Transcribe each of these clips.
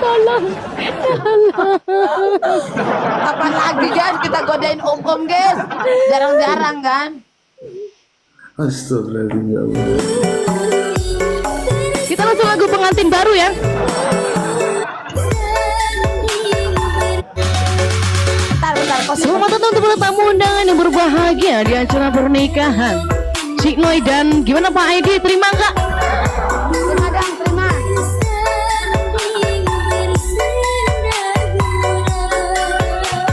tolong. Kapan lagi guys kita godain om guys? Jarang-jarang kan? Astagfirullahaladzim ya Allah. Kita langsung lagu pengantin baru ya. Bentar, Selamat datang untuk para tamu undangan yang berbahagia di acara pernikahan Cik Noi dan gimana Pak Aidi, terima nggak? Terima dong, terima.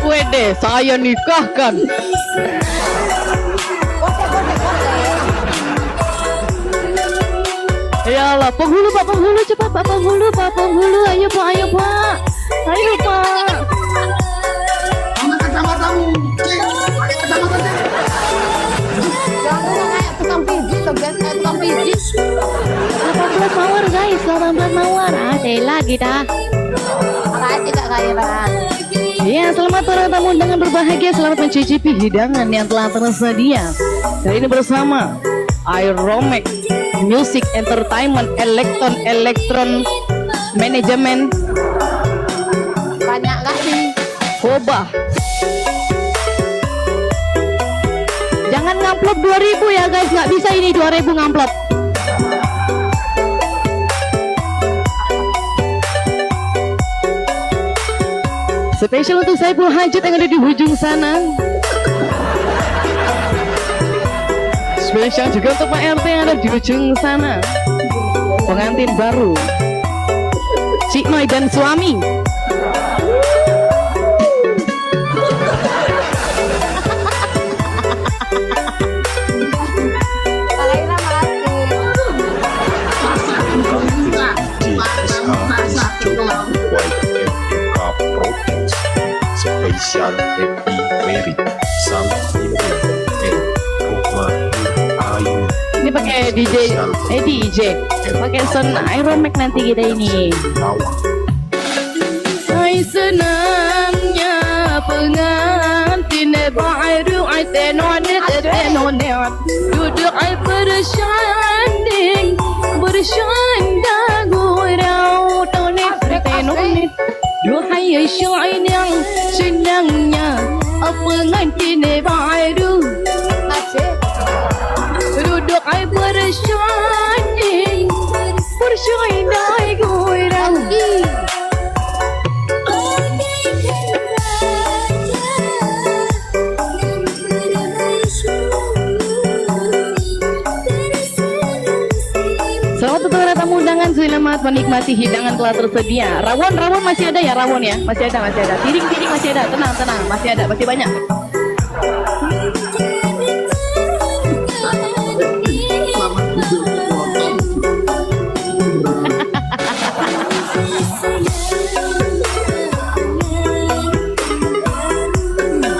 Wede, saya nikahkan. Yalah, penghulu Pak, penghulu cepat Pak, penghulu Pak, penghulu, ayo Pak, ayo Pak, ayo Pak. Mana kacamatamu? Pakai kacamata deh. Jangan kayak tukang pijit tuh guys, kayak tukang pijit. 18 mawar guys, 18 mawar. Ada lagi dah. Makanya tidak kayak bang. Ya, selamat para tamu undangan berbahagia, selamat mencicipi hidangan yang telah tersedia. Kali ini bersama Aeromek Music Entertainment Elektron Manajemen Banyak kasih. Koba. Jangan ngamplop 2000 ya guys, nggak bisa ini 2000 ngamplop. Spesial untuk Saiful Hajat yang ada di ujung sana. Spesial juga untuk Pak RT yang ada di ujung sana. Pengantin baru Cik Noi dan suami. Kalaira Spesial Happy Married sama Ibu Rumah Ayu. Ini pakai DJ pakai sound Aeromek nanti kita ini. Hai senangnya pengantin baru tenonet duduk bersanding bersandang gurau tonet tenonet. Duhai syair yang senangnya pengantin baru duduk bersanding bersandang gurau. Selamat untuk para tamu undangan, selamat menikmati hidangan telah tersedia. Rawon masih ada ya, rawon ya? Masih ada. Piring masih ada, tenang, masih ada, masih banyak.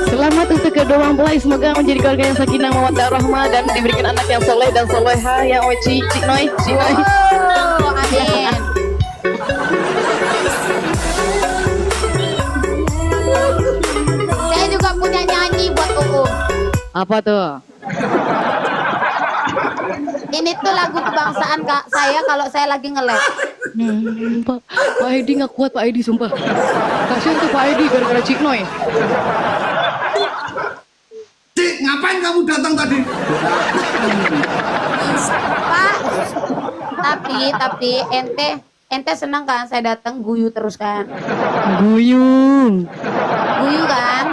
Selamat untuk kedua mempelai, semoga menjadi keluarga yang sakinah mawaddah rahmah dan diberikan anak yang soleh dan soleha ya Cik Noi. Oh, amin. Saya juga punya nyanyi buat Uum. Apa tuh? Ini tuh lagu kebangsaan kak saya kalau saya lagi nge-live. Pak Edi nggak kuat Pak Edi sumpah. Kasian tuh Pak Edi gara-gara Cik Noi. Cik, ngapain kamu datang tadi? Pak, tapi ente senang kan saya datang guyu terus kan? Guyung. Guyu kan?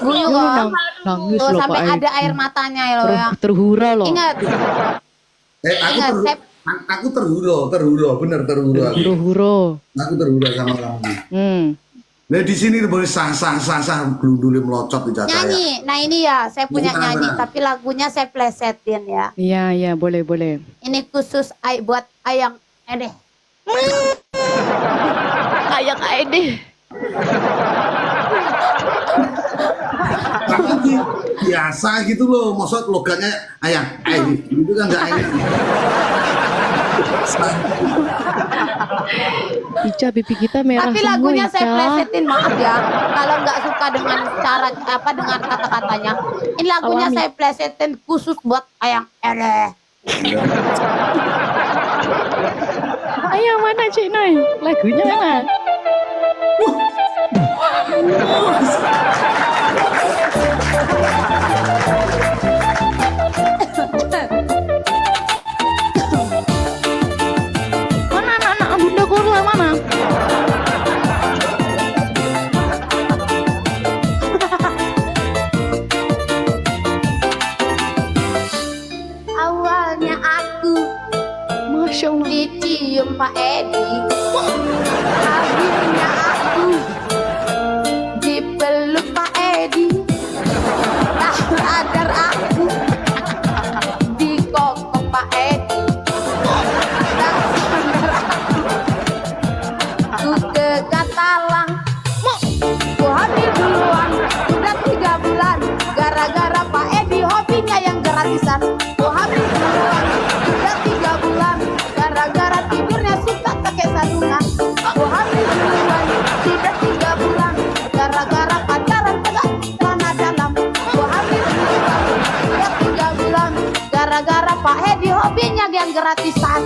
Guyu kok. Nangis Tuh loh sampai Pak ada Edi. air matanya ya loh ya. Terhura loh. Ingat, Ingat, Aku terhura, bener terhura. Huro-huro. Aku terhura sama kamu. Nah di sini boleh sah gelundule melocot di jatah. nyanyi. Nah ini ya saya punya Gimana? nyanyi, tapi lagunya saya plesetin ya. Iya, boleh. Ini khusus buat Ayang Ede. Kayak Edi. Tapi biasa gitu loh, maksud logatnya ayang, gitu kan nggak enak. Ica pipi kita merah Tapi semua, lagunya saya Ica. plesetin, maaf ya. Kalau nggak suka dengan cara dengan kata-katanya. Ini lagunya Alami. saya plesetin khusus buat Ayang Ede. Ayang mana Cik Noi? Lagunya mana? Mana anak-anak Bunda Korla mana? Awalnya aku Masya Allah. dicium Pak Edi, akhirnya aku dipeluk Pak Edi, tak sadar aku dikokok Pak Edi, tak sadar aku ke Katalang, ku hamil duluan, udah 3 bulan, gara-gara Pak Edi hobinya yang gratisan, ku hamil duluan, udah 3 bulan, gara-gara tidurnya suka pakai sandungan, ku hamil duluan, sudah 3 bulan, gara-gara pacaran tegak celana dalam, ku hamil duluan, udah 3 bulan, gara-gara Pak Edi hobinya yang gratisan.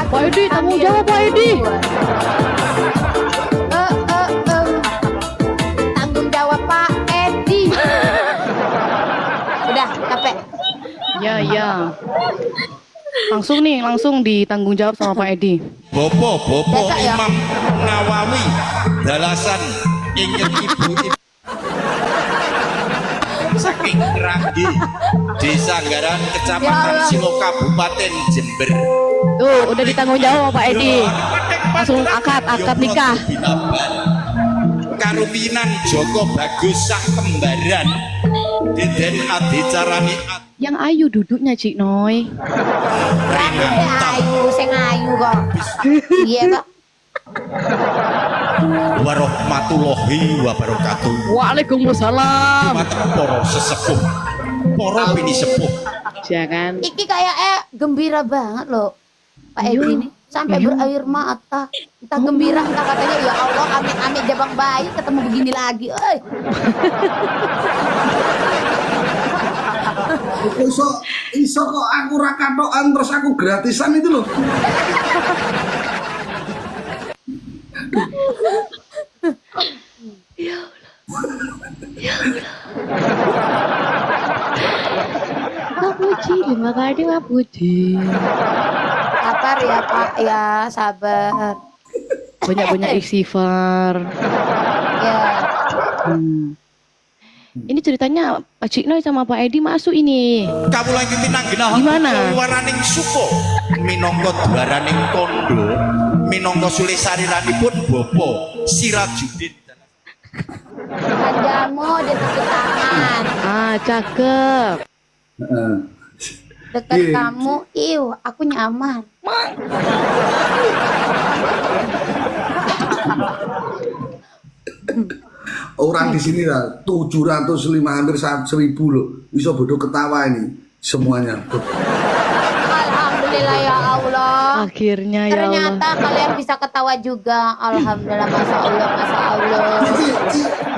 Aku Pak Edi, tanggung hamil jawab Pak Edi. duluan. Tanggung jawab Pak Edi. Udah capek. Ya. Langsung ditanggung jawab sama Pak Edi. Bopo Biasa ya? Imam Nawawi dalasan ingin ibu-ibu saking Ranggi Desa Anggaran Ya Kecamatan Allah. Silo Kabupaten Jember. Tuh, udah ditanggung jawab sama Pak Edi. Langsung akad nikah. Karuminan Joko Bagus sak kembaran Deden adicarani Yang ayu duduknya Cik Noy. Ayu, sing ayu kok. Iya kok. warahmatullahi wabarakatuh. Waalaikumsalam. Mata poro sesepuh, poro bini sepuh. Ya kan? Iki kayak gembira banget loh Pak Edi ini. Sampai berair mata. Entah gembira, entah katanya ya Allah amit-amit jabang bayi ketemu begini lagi. Iso kok aku rakatoan terus aku gratisan itu loh. Pak Puji, terima kasih Pak Puji. Sabar ya Pak, ya sabar. Banyak-banyak istighfar. Ya. Ini ceritanya Pak Cik Noy sama Pak Edi masuk ini. Kamu lagi tinang Gimana? waraning suko minangka dwaraning kondo minangka sule sariranipun Bopo Sirajudin. Panjamu di tepuk tangan. Ah, cakep. Dekat Iya. kamu, aku nyaman. Orang di sini lah 705 hampir 1000 loh. Bisa bodoh ketawa ini semuanya. Alhamdulillah ya Allah. Akhirnya ya Allah. Ternyata kalian bisa ketawa juga. Alhamdulillah, masya Allah, masya Allah.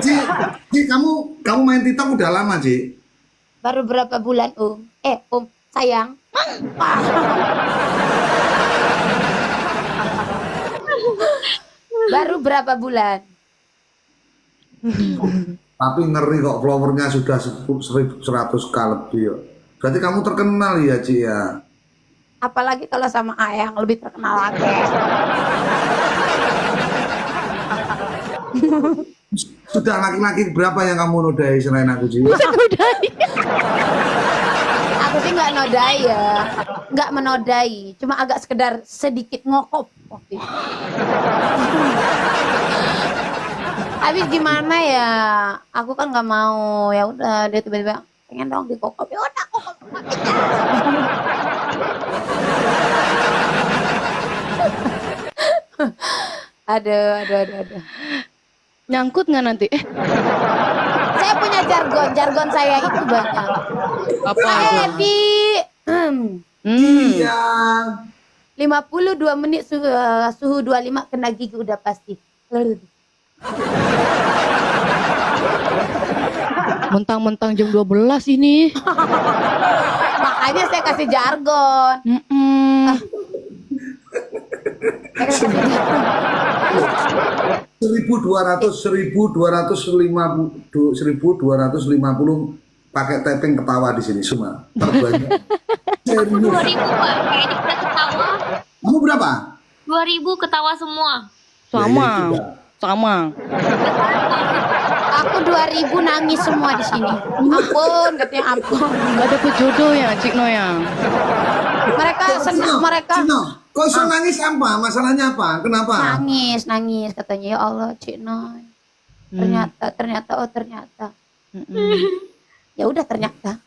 Ci, kamu main TikTok udah lama, Ci? Baru berapa bulan Om? Sayang. Baru berapa bulan? Tapi ngeri kok followernya sudah 1100k lebih ya. Berarti kamu terkenal ya, Ci ya? Apalagi kalau sama Ayang lebih terkenal lagi. Sudah laki-laki berapa yang kamu nodai selain aku, Ci? Aku sih nggak nodai ya, nggak menodai, cuma agak sekedar sedikit ngokop waktu itu. Habis gimana ya? Aku kan nggak mau, ya udah dia tiba-tiba pengen dong dikokop, ya udah kokop aja. Aduh. Nyangkut nggak nanti? Saya punya jargon saya itu banyak. Apa Pak itu? Edi, Iya. 52 menit suhu 25 kena gigi udah pasti. Mentang-mentang jam 12 ini. Makanya saya kasih jargon. Saya kasih jargon. 1250 pakai tapping ketawa di sini semua terbanyak. Serius. 2000 Pak, kayak di kita ketawa. Kamu berapa? 2000 ketawa semua. Sama. Ya, ya, Sama. Aku 2000 nangis semua di sini. Ampun, katanya ampun. Gak dapet jodoh ya Cik No ya. Mereka senang, mereka Cino, kok iso nangis apa? Masalahnya apa? Kenapa? nangis katanya, ya Allah Cik Noy. Ternyata. Ya udah ternyata.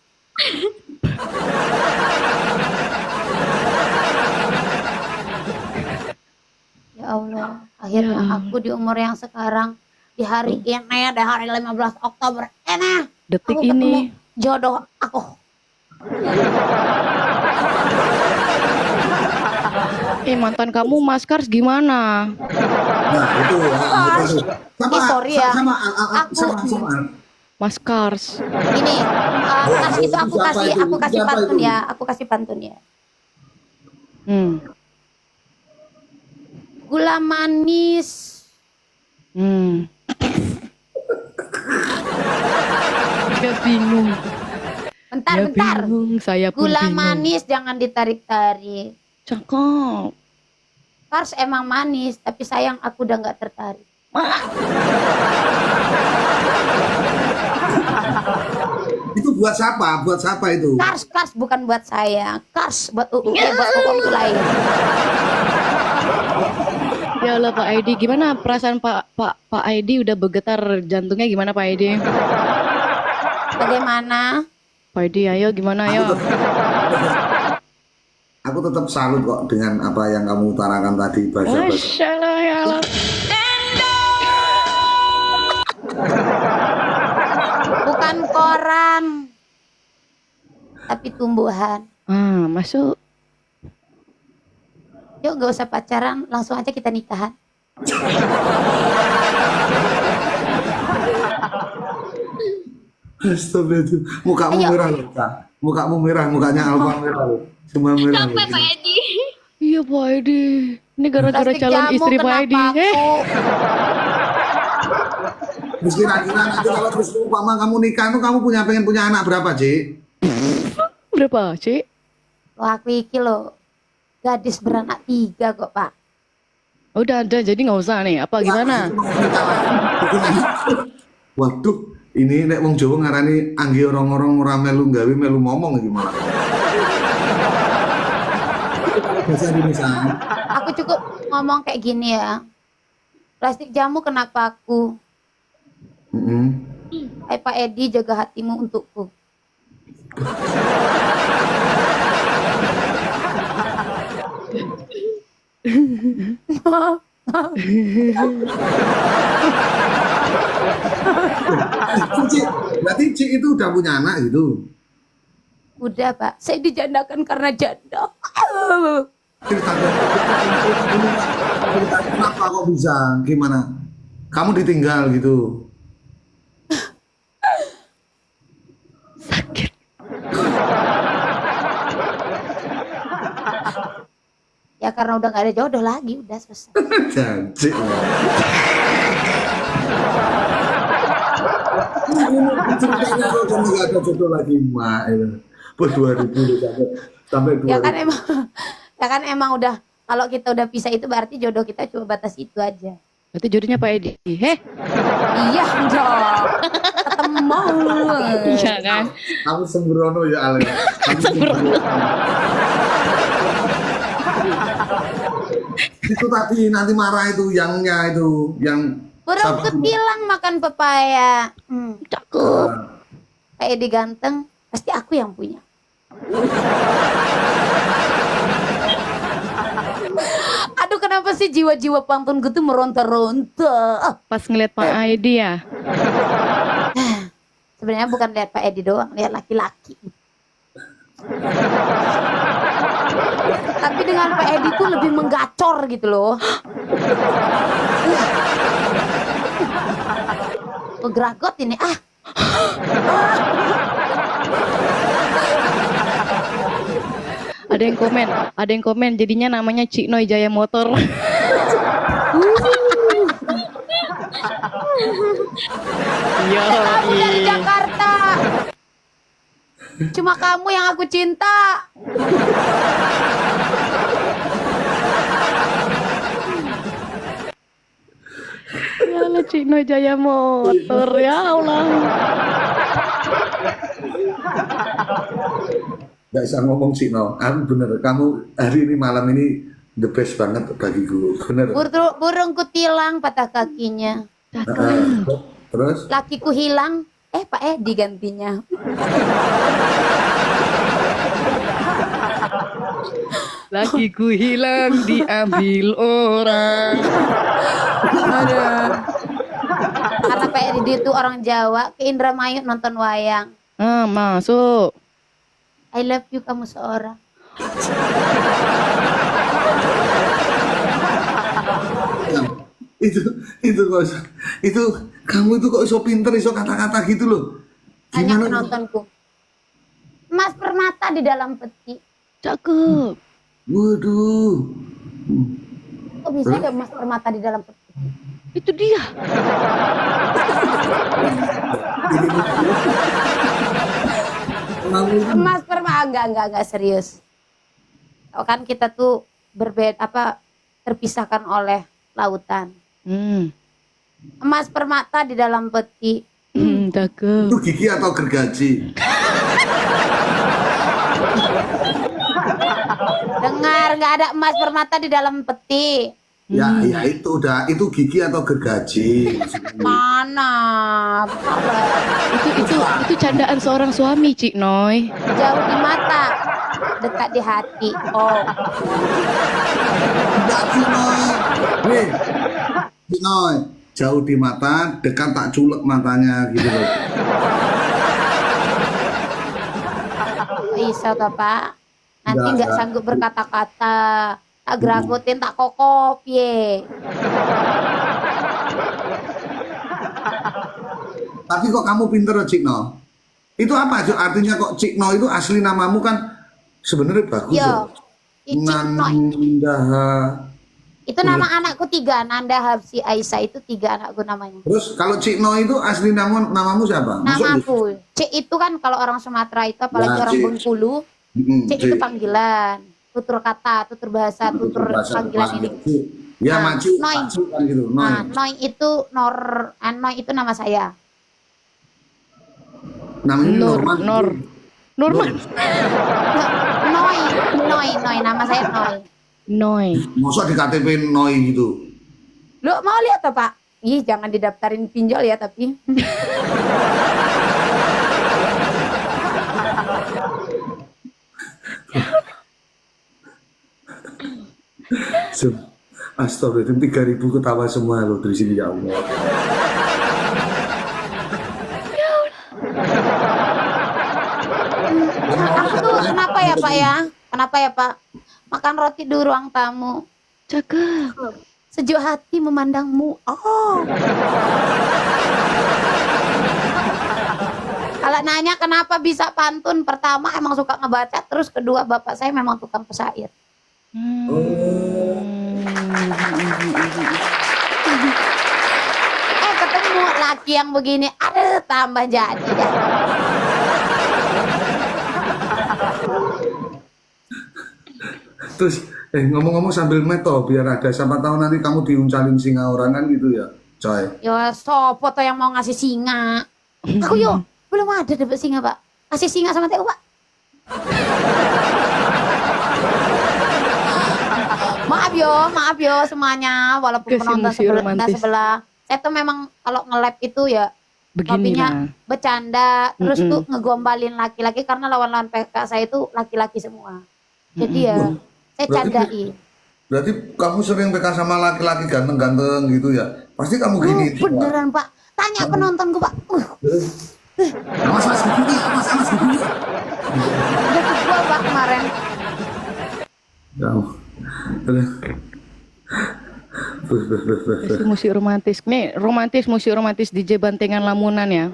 Ya Allah, akhirnya aku di umur yang sekarang, di hari ini, di hari 15 Oktober ini, Detik aku ketemu ini. jodoh aku. Mantan kamu Mas Kars gimana? Nah, itu. Sama, sorry ya. sama, Aku- sama. Mas Kars. Ini, Mas itu aku Siapa kasih, itu? aku kasih Siapa pantun itu? ya, aku kasih pantun ya. Hmm. Gula manis, Hmm. Dia bingung. bentar. Bingung, saya pun Gula bingung. manis jangan ditarik-tarik. Cakep. Kars emang manis, tapi sayang aku udah nggak tertarik. Itu buat siapa? Buat siapa itu? Kars bukan buat saya. Kars buat buat kokomku lain. Ya Allah Pak Aidi, gimana perasaan Pak Aidi udah bergetar jantungnya gimana Pak Aidi? Bagaimana? Pak Aidi ayo gimana ayo? Aku tetap salut kok dengan apa yang kamu utarakan tadi bahasa-bahasa. Masya Allah ya Allah. Bukan koran, tapi tumbuhan. Masuk. Yuk gak usah pacaran, langsung aja kita nikahan. Astagfirullah. Mukamu Ayo. merah loh, Kak. Mukamu merah, mukanya Alfa merah loh. Semua merah. Capek loh. Pak Edi. Iya Pak Aidi. Ini gara-gara Plastik calon jamu istri Pak kenapa Aidi. aku? Terus kira-kira nanti kalau terus umpama kamu nikah tuh kamu pengen punya anak berapa, Cik? Berapa Cik? Loh aku iki loh, gadis beranak 3 kok Pak. Udah ada jadi nggak usah nih. Apa gimana? Waduh, ini nek wong Jawa ngarani anggi orang-orang ora melu gawe melu ngomong iki malah. Bahasa Indonesia. Aku cukup ngomong kayak gini ya. Plastik jamu kenapa aku? Hai Pak Edi, jaga hatimu untukku. Cik, berarti Cik itu udah punya anak gitu. Udah Pak, saya dijandakan karena janda. Cerita kenapa kok bisa? Gimana? Kamu ditinggal gitu. Sakit. Ya karena udah gak ada jodoh lagi, udah selesai. Janji. Ceritanya kok kamu gak ada jodoh lagi, Mak. Per 2000 sampai 2000. Ya kan emang udah, kalau kita udah pisah itu berarti jodoh kita cuma batas itu aja. Berarti jodohnya Pak Edi. Heh. Iya dong. Ketemu. Iya kan? Kamu sembrono ya, Ale. Kamu sembrono. Itu tadi nanti marah itu yangnya itu yang Burung kutilang makan pepaya. Cakep. Pak Edi ganteng, pasti aku yang punya. Aduh kenapa sih jiwa-jiwa pantunku tuh meronta-ronta. Pas ngeliat Pak Aidi ya. Sebenarnya bukan lihat Pak Edi doang, lihat laki-laki. Tapi dengan Pak Edi tuh lebih menggacor gitu loh. Geragot ini Ada yang komen jadinya namanya Cik Noy Jaya Motor. Kamu dari Jakarta. Cuma kamu yang aku cinta. Ya Allah, Cino Jaya Motor, ya Allah. Nggak bisa ngomong sih, no. Bener, kamu hari ini malam ini the best banget bagiku. Bener. Burung kutilang patah kakinya. Terus? Lakiku hilang. Pak Edi gantinya. Lakiku hilang diambil orang. Ada. Karena Pak Edi itu orang Jawa, ke Indramayu nonton wayang. Masuk. I love you kamu seorang. Itu kok itu kamu itu kok iso pinter iso kata-kata gitu loh. Hanya Gimana? penontonku. Mas Permata di dalam peti. Cakep. Waduh. Kok bisa ada Mas Permata di dalam peti? Itu dia. Mas Permata enggak serius. Kan kita tuh berbeda terpisahkan oleh lautan. Emas permata di dalam peti. Cakep. Itu gigi atau gergaji? Dengar, nggak ada emas permata di dalam peti. Ya itu udah, itu gigi atau gergaji? Mana? Itu candaan seorang suami, Cik Noy. Jauh di mata, dekat di hati. Oh, Enggak, Cinoy. Hei, Cinoy, jauh di mata, dekat tak culek matanya gitu loh. bisa toh Pak. Nanti nggak Enggak. sanggup berkata-kata. Tak geragotin, tak kokop ye. Tapi kok kamu pinter Cikno? Itu apa Cik? Artinya kok Cikno itu asli namamu kan sebenarnya bagus Yo, loh. Cikno. Nandaha. Itu nama anakku 3, Nanda, Habsi, Aisyah, itu 3 anakku namanya. Terus kalau Cikno itu asli namamu siapa? Namaku, Cik itu kan kalau orang Sumatera itu apalagi Ya, orang Cik. Bengkulu, Cik itu panggilan, tutur kata, tutur bahasa, tutur panggilan ini. Ya Nah, Macu, Noi. Macu kan gitu. Nah, Noi. Noi itu nama saya. Namanya Norman. Noi, nama saya Noi. Noy. Masa di KTP Noi gitu? Lu mau lihat toh Pak? Ih, jangan didaftarin pinjol ya tapi. Astagfirullahaladzim, 3.000 ketawa semua loh dari sini ya Allah. Aku tuh kenapa ya Pak ya? Kenapa ya Pak? Makan roti di ruang tamu. Cakep. Sejuk hati memandangmu. Oh. Kalau nanya kenapa bisa pantun, pertama emang suka ngebaca, terus kedua bapak saya memang tukang pesyair. Ketemu laki yang begini, aduh tambah jadi dah. Terus ngomong-ngomong sambil meto biar ada siapa tahu nanti kamu diuncalin singa orang kan gitu ya, coy. Ya sopo toh yang mau ngasih singa. Aku yo belum ada dapet singa Pak. Kasih singa sama Teo Pak. Maaf yo semuanya walaupun Kasih penonton musuh romantis. sebelah. Saya tuh memang kalau nge-live itu ya Begini hobinya lah. bercanda terus tuh ngegombalin laki-laki karena lawan-lawan PK saya itu laki-laki semua. Jadi ya saya Berarti- candain. Berarti kamu sering PK sama laki-laki ganteng-ganteng gitu ya? Pasti kamu gini. Beneran Pak. Tanya penontonku Pak. Masa segini? Masa segini? Udah kebal Pak kemarin. Kamu. Kasih musik romantis. Nih, musik romantis DJ Bantengan Lamunan ya.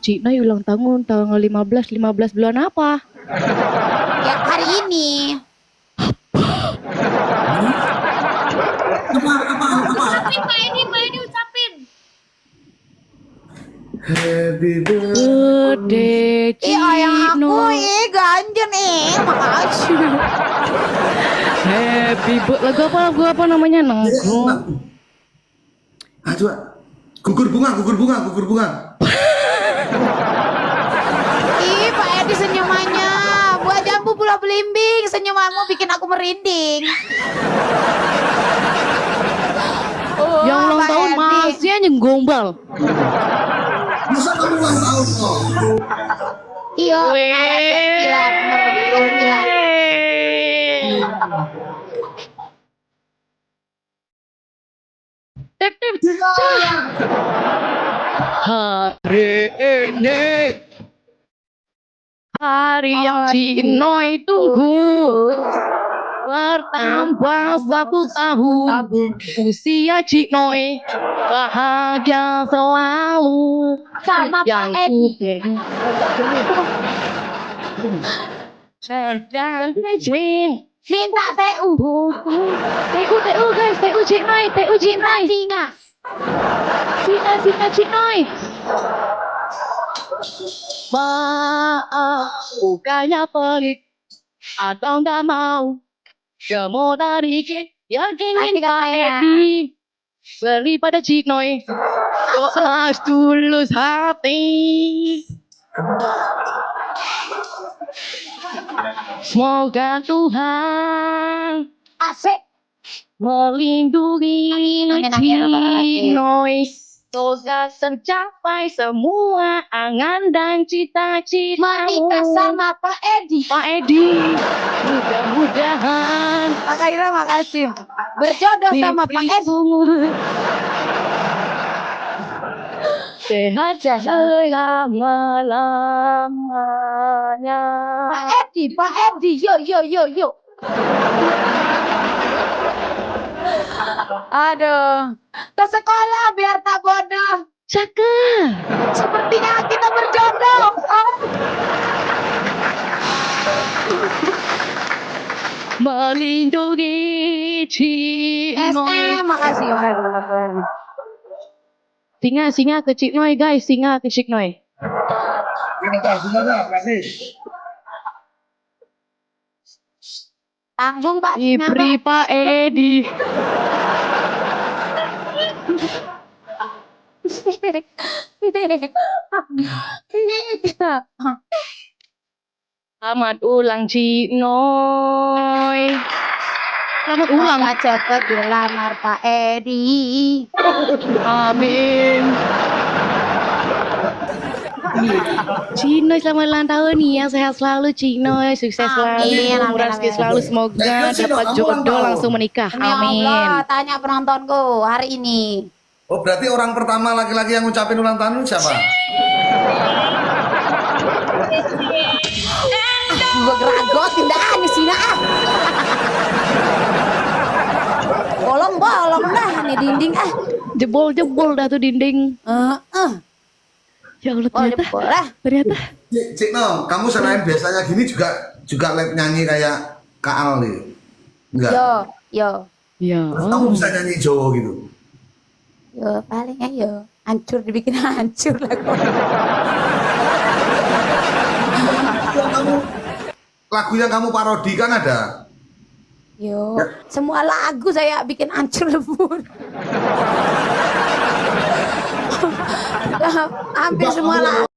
Cik Noi ulang tahun tanggal 15 bulan apa? Ya hari ini. Ucapin Pak Edi ucapin. Happy birthday. Birthday Ih ayang Cik aku Noi. ganjen makasih. Happy birthday. Lagu apa namanya? Nanggung. Ah, coba. Gugur bunga. Ih Pak Edi senyumannya. Buah jambu pula belimbing. Senyumanmu bikin aku merinding. Oh, Yang ulang Pak tahun Edi. masih aja gombal. Masa kamu ulang tahun kok? Iya. Gila, gila. Hari ini hari yang Cik Noi tunggu, bertambah 1 tahun usia Cik Noi, bahagia selalu Sama yang Pak Edi. sedang izin. Minta TU. TU guys, TU Cik Noi, TU Cik Noi. Singa Cik Noi. Maaf, bukannya pelit atau nggak mau. Semua dari yang ingin Kak Edi beri pada Cik Noi. Doa tulus hati. Semoga Tuhan Asik. melindungi Cik Noi. Semoga tercapai semua angan dan cita-citamu. Menikah sama Pak Edi. Pak Edi, mudah-mudahan Pak Kaira makasih. Berjodoh sama Pak Edi. sehat selama-lamanya. Pak Edi, yuk. Aduh, ke sekolah biar tak bodoh. Cakep. Sepertinya kita berjodoh. Melindungi Cik Noi. Makasih. Singa ke Cik Noi guys, singa ke Cik Noi. Tanggung Pak. Diberi Pak Edi. Selamat ulang Cik Noi. Selamat ulang. Semoga cepat dilamar Pak Edi. Amin. Cik Noi selamat ulang tahun ya, sehat selalu Cik Noi, sukses selalu, Amin, murah amin, rezeki amin. selalu, semoga Ya, Cik Noi, dapat kamu ulang jodoh tahun. langsung menikah. Ya Amin. Allah, tanya penontonku hari ini. Oh, berarti orang pertama laki-laki yang ngucapin ulang tahun siapa? Gue geragotin dah di sini ah. Bolong-bolong dah nih dinding ah. Jebol dah tuh dinding. Ya Allah, ternyata Jebol dah. Cik No, kamu selain biasanya gini juga live nyanyi kayak Kak Al nih? Enggak? Yo. Ya. Kamu bisa nyanyi Jawa gitu? Yo, palingnya yo. Hancur dibikin hancur lagu. Lagu yang kamu parodi kan ada? Yo, semua lagu saya bikin hancur lebur. Hampir semua lagu.